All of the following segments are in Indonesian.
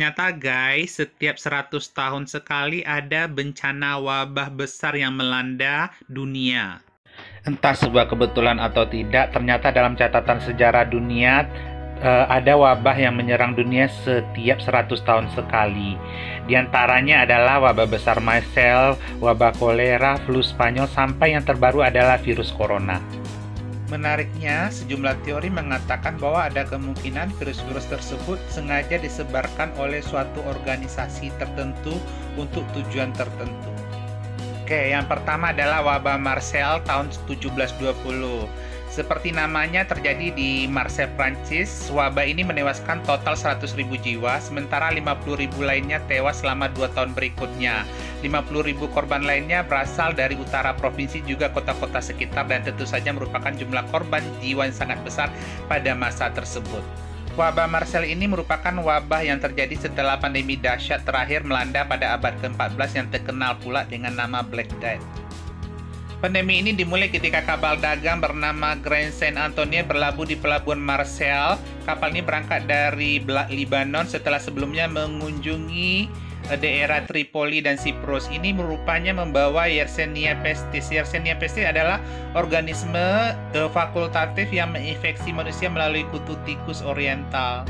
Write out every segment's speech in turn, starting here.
Ternyata guys, setiap 100 tahun sekali ada bencana wabah besar yang melanda dunia. Entah sebuah kebetulan atau tidak, ternyata dalam catatan sejarah dunia ada wabah yang menyerang dunia setiap 100 tahun sekali. Di antaranya adalah wabah besar Marcel, wabah kolera, flu Spanyol, sampai yang terbaru adalah virus corona. Menariknya, sejumlah teori mengatakan bahwa ada kemungkinan virus-virus tersebut sengaja disebarkan oleh suatu organisasi tertentu untuk tujuan tertentu. Oke, yang pertama adalah wabah Marcel tahun 1720. Seperti namanya, terjadi di Marseille, Prancis. Wabah ini menewaskan total 100.000 jiwa, sementara 50.000 lainnya tewas selama 2 tahun berikutnya. 50.000 korban lainnya berasal dari utara provinsi, juga kota-kota sekitar, dan tentu saja merupakan jumlah korban jiwa yang sangat besar pada masa tersebut. Wabah Marcel ini merupakan wabah yang terjadi setelah pandemi dahsyat terakhir melanda pada abad ke-14 yang terkenal pula dengan nama Black Death. Pandemi ini dimulai ketika kapal dagang bernama Grand Saint Antoine berlabuh di pelabuhan Marseille. Kapal ini berangkat dari Libanon setelah sebelumnya mengunjungi daerah Tripoli dan Siprus. Ini merupanya membawa Yersinia pestis. Yersinia pestis adalah organisme fakultatif yang menginfeksi manusia melalui kutu tikus oriental.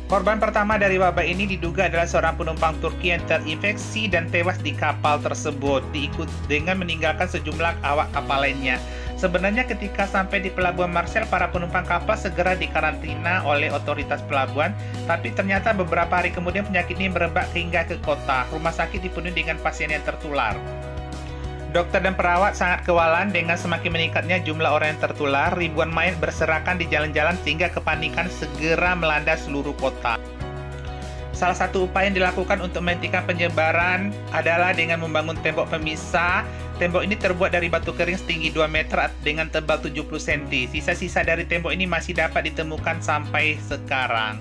Korban pertama dari wabah ini diduga adalah seorang penumpang Turki yang terinfeksi dan tewas di kapal tersebut, diikut dengan meninggalkan sejumlah awak kapal lainnya. Sebenarnya ketika sampai di pelabuhan Marseille, para penumpang kapal segera dikarantina oleh otoritas pelabuhan, tapi ternyata beberapa hari kemudian penyakit ini merebak hingga ke kota. Rumah sakit dipenuhi dengan pasien yang tertular. Dokter dan perawat sangat kewalahan dengan semakin meningkatnya jumlah orang yang tertular. Ribuan mayat berserakan di jalan-jalan sehingga kepanikan segera melanda seluruh kota. Salah satu upaya yang dilakukan untuk menghentikan penyebaran adalah dengan membangun tembok pemisah. Tembok ini terbuat dari batu kering setinggi 2 meter dengan tebal 70 cm. Sisa-sisa dari tembok ini masih dapat ditemukan sampai sekarang.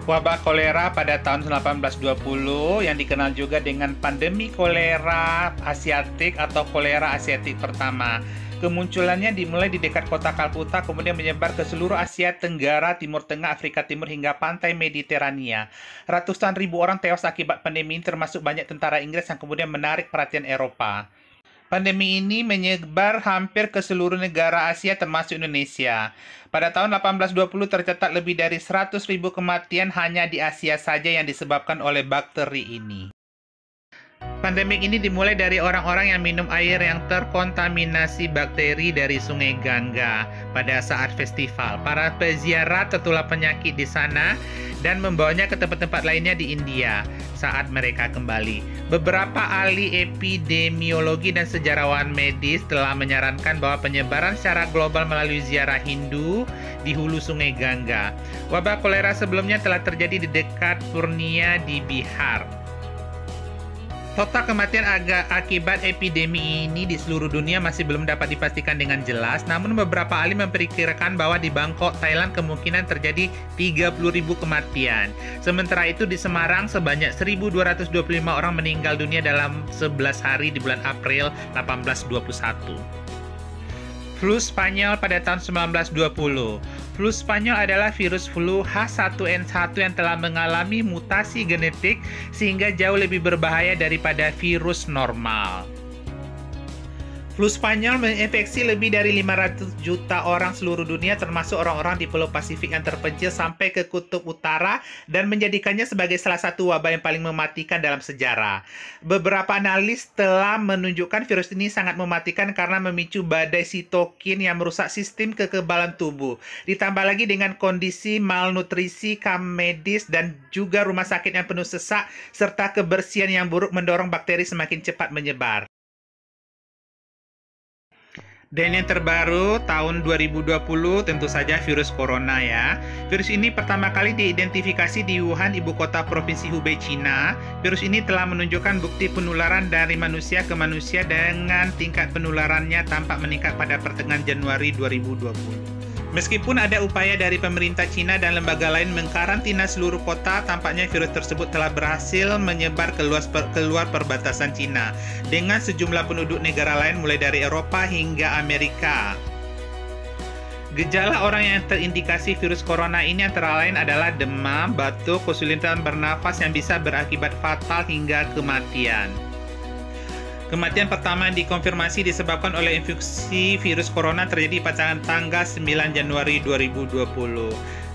Wabah kolera pada tahun 1820 yang dikenal juga dengan pandemi kolera asiatik atau kolera asiatik pertama. Kemunculannya dimulai di dekat kota Kalkuta, kemudian menyebar ke seluruh Asia Tenggara, Timur Tengah, Afrika Timur, hingga pantai Mediterania. Ratusan ribu orang tewas akibat pandemi ini, termasuk banyak tentara Inggris yang kemudian menarik perhatian Eropa. Pandemi ini menyebar hampir ke seluruh negara Asia termasuk Indonesia. Pada tahun 1820 tercatat lebih dari 100.000 kematian hanya di Asia saja yang disebabkan oleh bakteri ini. Pandemik ini dimulai dari orang-orang yang minum air yang terkontaminasi bakteri dari Sungai Gangga pada saat festival. Para peziarah tertular penyakit di sana dan membawanya ke tempat-tempat lainnya di India saat mereka kembali. Beberapa ahli epidemiologi dan sejarawan medis telah menyarankan bahwa penyebaran secara global melalui ziarah Hindu di hulu Sungai Gangga. Wabah kolera sebelumnya telah terjadi di dekat Purnia di Bihar. Total kematian akibat epidemi ini di seluruh dunia masih belum dapat dipastikan dengan jelas, namun beberapa ahli memperkirakan bahwa di Bangkok, Thailand kemungkinan terjadi 30.000 kematian. Sementara itu di Semarang sebanyak 1.225 orang meninggal dunia dalam 11 hari di bulan April 1821. Flu Spanyol pada tahun 1920. Flu Spanyol adalah virus flu H1N1 yang telah mengalami mutasi genetik sehingga jauh lebih berbahaya daripada virus normal. Flu Spanyol menginfeksi lebih dari 500 juta orang seluruh dunia, termasuk orang-orang di Pulau Pasifik yang terpencil sampai ke Kutub Utara, dan menjadikannya sebagai salah satu wabah yang paling mematikan dalam sejarah. Beberapa analis telah menunjukkan virus ini sangat mematikan karena memicu badai sitokin yang merusak sistem kekebalan tubuh. Ditambah lagi dengan kondisi malnutrisi, kam medis, dan juga rumah sakit yang penuh sesak, serta kebersihan yang buruk mendorong bakteri semakin cepat menyebar. Dan yang terbaru, tahun 2020 tentu saja virus corona ya. Virus ini pertama kali diidentifikasi di Wuhan, ibu kota provinsi Hubei, Cina. Virus ini telah menunjukkan bukti penularan dari manusia ke manusia dengan tingkat penularannya tampak meningkat pada pertengahan Januari 2020. Meskipun ada upaya dari pemerintah Cina dan lembaga lain mengkarantina seluruh kota, tampaknya virus tersebut telah berhasil menyebar keluar perbatasan Cina dengan sejumlah penduduk negara lain mulai dari Eropa hingga Amerika. Gejala orang yang terindikasi virus corona ini antara lain adalah demam, batuk, kesulitan bernafas yang bisa berakibat fatal hingga kematian. Kematian pertama yang dikonfirmasi disebabkan oleh infeksi virus corona terjadi pada tanggal 9 Januari 2020.